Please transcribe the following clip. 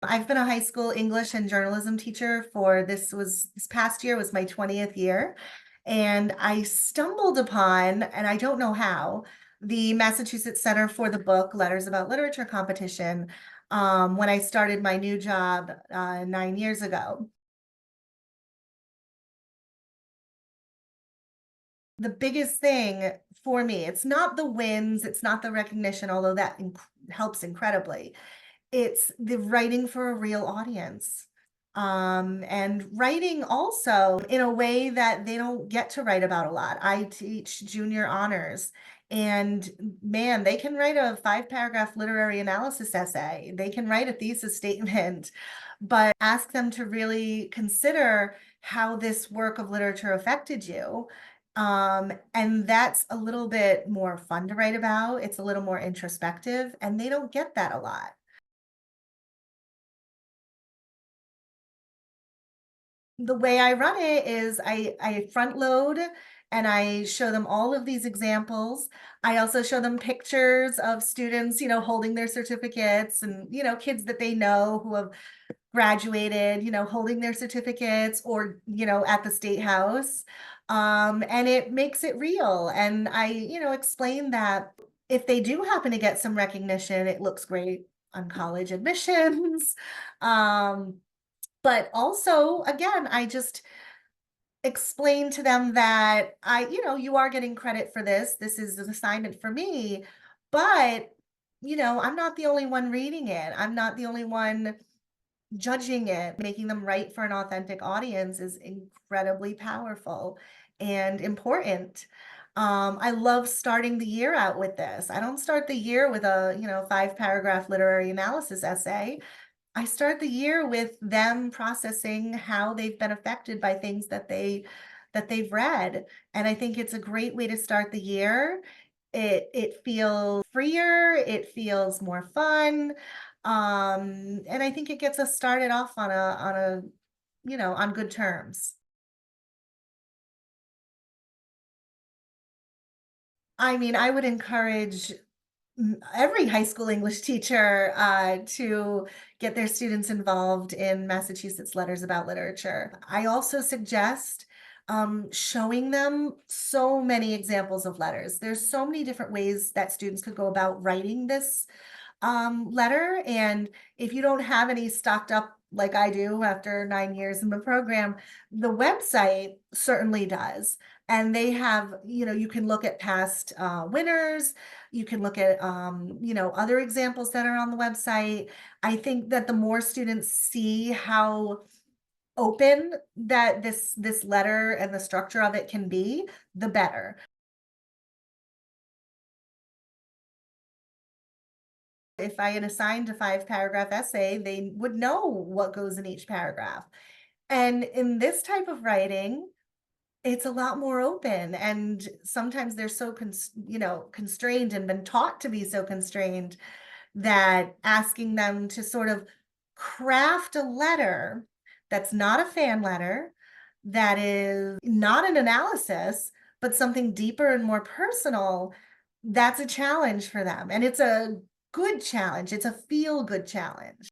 I've been a high school English and journalism teacher for this past year was my 20th year. And I stumbled upon, and I don't know how, the Massachusetts Center for the Book Letters About Literature competition when I started my new job 9 years ago. The biggest thing for me, it's not the wins, it's not the recognition, although that helps incredibly. It's the writing for a real audience. And writing also in a way that they don't get to write about a lot. I teach junior honors, and man, they can write a 5 paragraph literary analysis essay. They can write a thesis statement, but ask them to really consider how this work of literature affected you. And that's a little bit more fun to write about. It's a little more introspective, and they don't get that a lot. The way I run it is I front load and I show them all of these examples. I also show them pictures of students, holding their certificates and, kids that they know who have graduated, holding their certificates or, at the state house. And it makes it real. And I, explain that if they do happen to get some recognition, it looks great on college admissions. Um, but also, again, I just explain to them that you are getting credit for this. This is an assignment for me, but, I'm not the only one reading it. I'm not the only one judging it. Making them write for an authentic audience is incredibly powerful and important. I love starting the year out with this. I don't start the year with a, 5 paragraph literary analysis essay. I start the year with them processing how they've been affected by things that they've read. And I think it's a great way to start the year. It feels freer, it feels more fun. And I think it gets us started off on good terms. I mean, I would encourage every high school English teacher to get their students involved in Massachusetts Letters About Literature. I also suggest showing them so many examples of letters. There's so many different ways that students could go about writing this letter. And if you don't have any stocked up like I do after 9 years in the program, the website certainly does. And they have, you can look at past winners. You can look at, other examples that are on the website. I think that the more students see how open that this letter and the structure of it can be, the better. If I had assigned a 5 paragraph essay, they would know what goes in each paragraph. And in this type of writing, it's a lot more open. And sometimes they're so, constrained and been taught to be so constrained that asking them to sort of craft a letter that's not a fan letter, that is not an analysis, but something deeper and more personal, that's a challenge for them. And it's a good challenge. It's a feel good challenge.